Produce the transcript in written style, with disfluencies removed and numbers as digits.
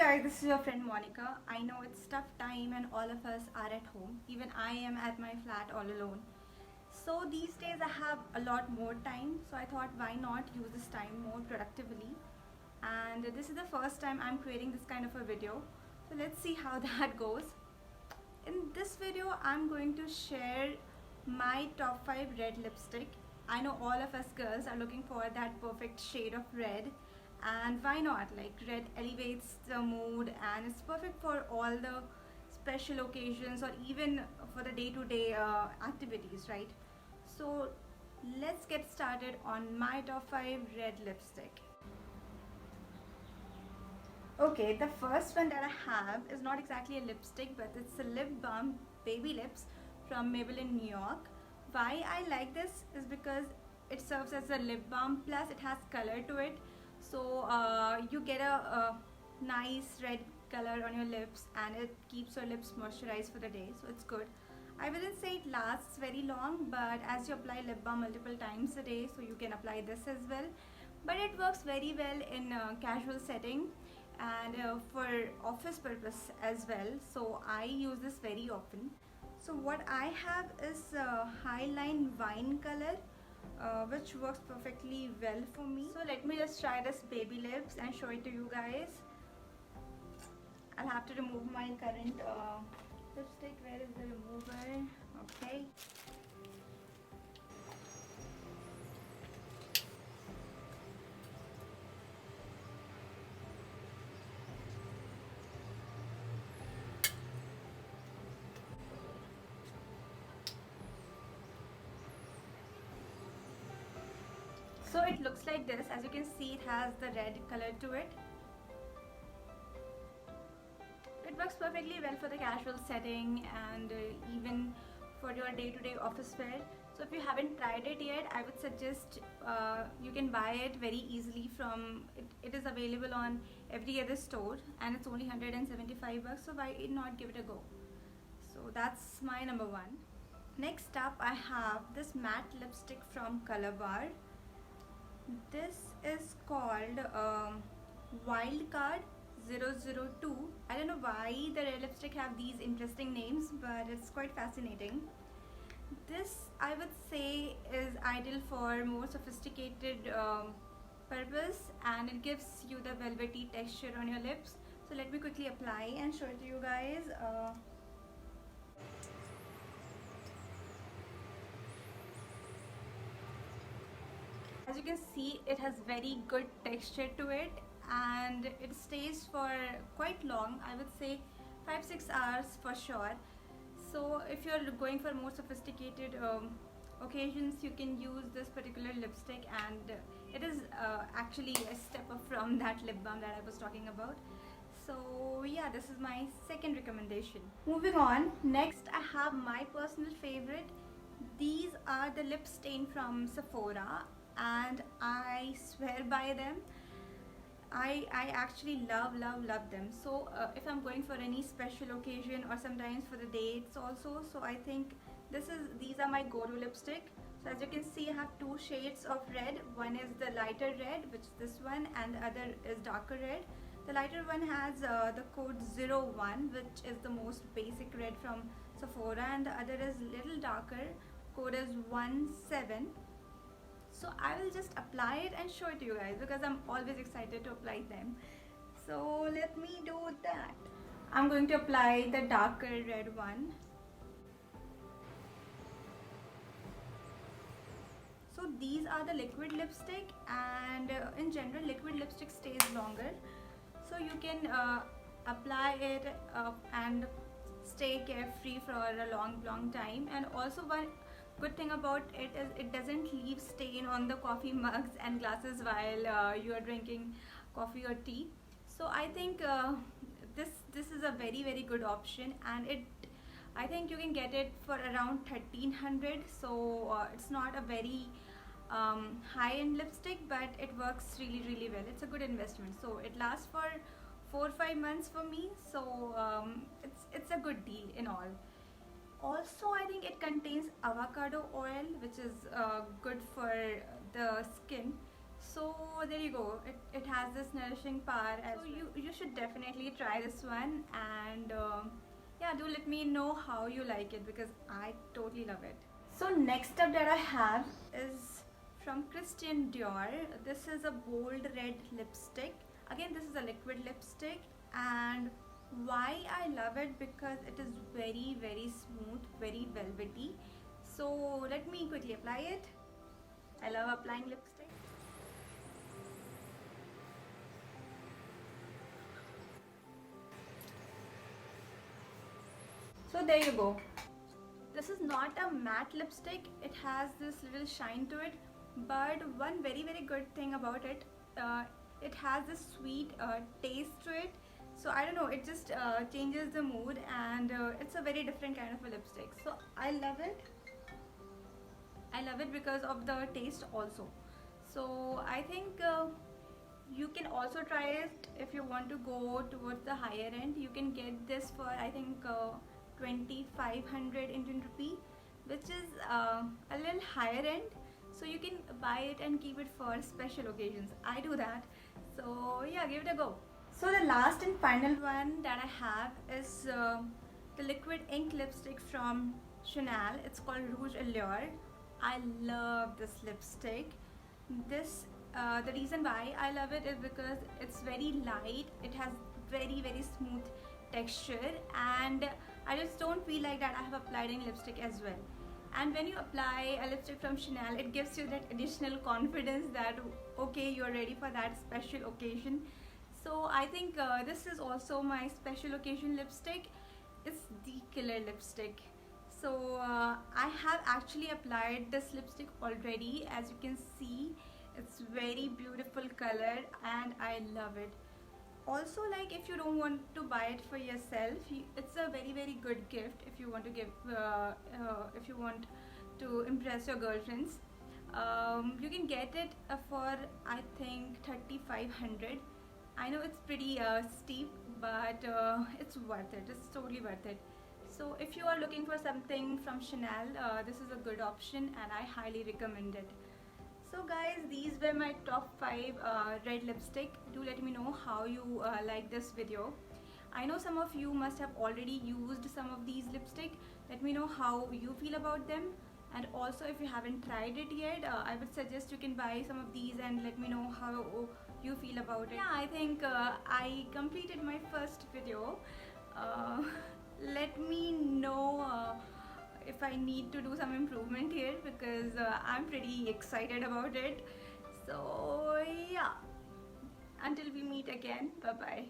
guys, this is your friend Monica. I know it's tough time and all of us are at home. Even I am at my flat all alone. So these days I have a lot more time, so I thought why not use this time more productively. And this is the first time I'm creating this kind of a video. So let's see how that goes. In this video I'm going to share my top 5 red lipstick. I know all of us girls are looking for that perfect shade of red, and why not, like red elevates the mood and it's perfect for all the special occasions or even for the day-to-day activities, right? So let's get started on my top 5 red lipstick. Okay, the first one that I have is not exactly a lipstick, but it's a lip balm, Baby Lips from Maybelline New York. Why I like this is because it serves as a lip balm, plus it has color to it. So you get a nice red color on your lips and it keeps your lips moisturized for the day. So it's good. I wouldn't say it lasts very long, but as you apply lip balm multiple times a day, so you can apply this as well. But it works very well in a casual setting and for office purpose as well, so I use this very often. So what I have is highline wine color, which works perfectly well for me. So let me just try this Baby Lips and show it to you guys. I'll have to remove my current lipstick. Where is the remover? Okay. So it looks like this. As you can see, it has the red color to it. It works perfectly well for the casual setting and even for your day-to-day office wear. So if you haven't tried it yet, I would suggest you can buy it very easily from it is available on every other store and it's only 175 bucks, so why not give it a go. So that's my number one. Next up I have this matte lipstick from Color Bar. This is called Wild Card 002. I don't know why the red lipstick have these interesting names, but it's quite fascinating. This I would say is ideal for more sophisticated purpose, and it gives you the velvety texture on your lips. So let me quickly apply and show it to you guys. As you can see, it has very good texture to it and it stays for quite long. I would say 5-6 hours for sure. So if you're going for more sophisticated occasions, you can use this particular lipstick, and it is actually a step up from that lip balm that I was talking about. So yeah, this is my second recommendation. Moving on, next I have my personal favorite. These are the lip stain from Sephora and I swear by them. I actually love them. So if I'm going for any special occasion or sometimes for the dates also, so I think these are my go-to lipstick. So as you can see, I have two shades of red. One is the lighter red, which is this one, and the other is darker red. The lighter one has the code 01, which is the most basic red from Sephora, and the other is little darker, code is 17. So I will just apply it and show it to you guys because I'm always excited to apply them. So let me do that. I'm going to apply the darker red one. So these are the liquid lipstick, and in general liquid lipstick stays longer. So you can apply it and stay carefree for a long time. And also one good thing about it is it doesn't leave stain on the coffee mugs and glasses while you are drinking coffee or tea. So I think this is a very good option, and I think you can get it for around 1300. So it's not a very high-end lipstick, but it works really well. It's a good investment. So it lasts for 4-5 months for me. So it's a good deal in all. Also, I think it contains avocado oil, which is good for the skin. So there you go. It has this nourishing power as so well. You should definitely try this one, and yeah, do let me know how you like it because I totally love it. So next up that I have is from Christian Dior. This is a bold red lipstick. Again, this is a liquid lipstick, and why I love it because it is very smooth, very velvety. So let me quickly apply it. I love applying lipstick. So there you go. This is not a matte lipstick. It has this little shine to it, but one very good thing about it, it has this sweet taste to it. So I don't know, it just changes the mood, and it's a very different kind of a lipstick. So I love it. I love it because of the taste also. So I think you can also try it if you want to go towards the higher end. You can get this for I think 2500 Indian rupee, which is a little higher end. So you can buy it and keep it for special occasions. I do that. So yeah, give it a go. So the last and final one that I have is the liquid ink lipstick from Chanel. It's called Rouge Allure. I love this lipstick. This the reason why I love it is because it's very light. It has very smooth texture, and I just don't feel like that I have applied any lipstick as well. And when you apply a lipstick from Chanel, it gives you that additional confidence that okay, you're ready for that special occasion. So I think this is also my special occasion lipstick. It's the killer lipstick. So I have actually applied this lipstick already. As you can see, it's very beautiful color and I love it. Also, like, if you don't want to buy it for yourself, it's a very good gift if you want to give if you want to impress your girlfriends. You can get it for I think 3500. I know it's pretty steep, but it's worth it. It's totally worth it. So if you are looking for something from Chanel, this is a good option and I highly recommend it. So guys, these were my top 5 red lipstick. Do let me know how you like this video. I know some of you must have already used some of these lipstick. Let me know how you feel about them. And also, if you haven't tried it yet, I would suggest you can buy some of these and let me know how you feel about it. Yeah, I think I completed my first video. Let me know if I need to do some improvement here because I'm pretty excited about it. So yeah, until we meet again, bye bye.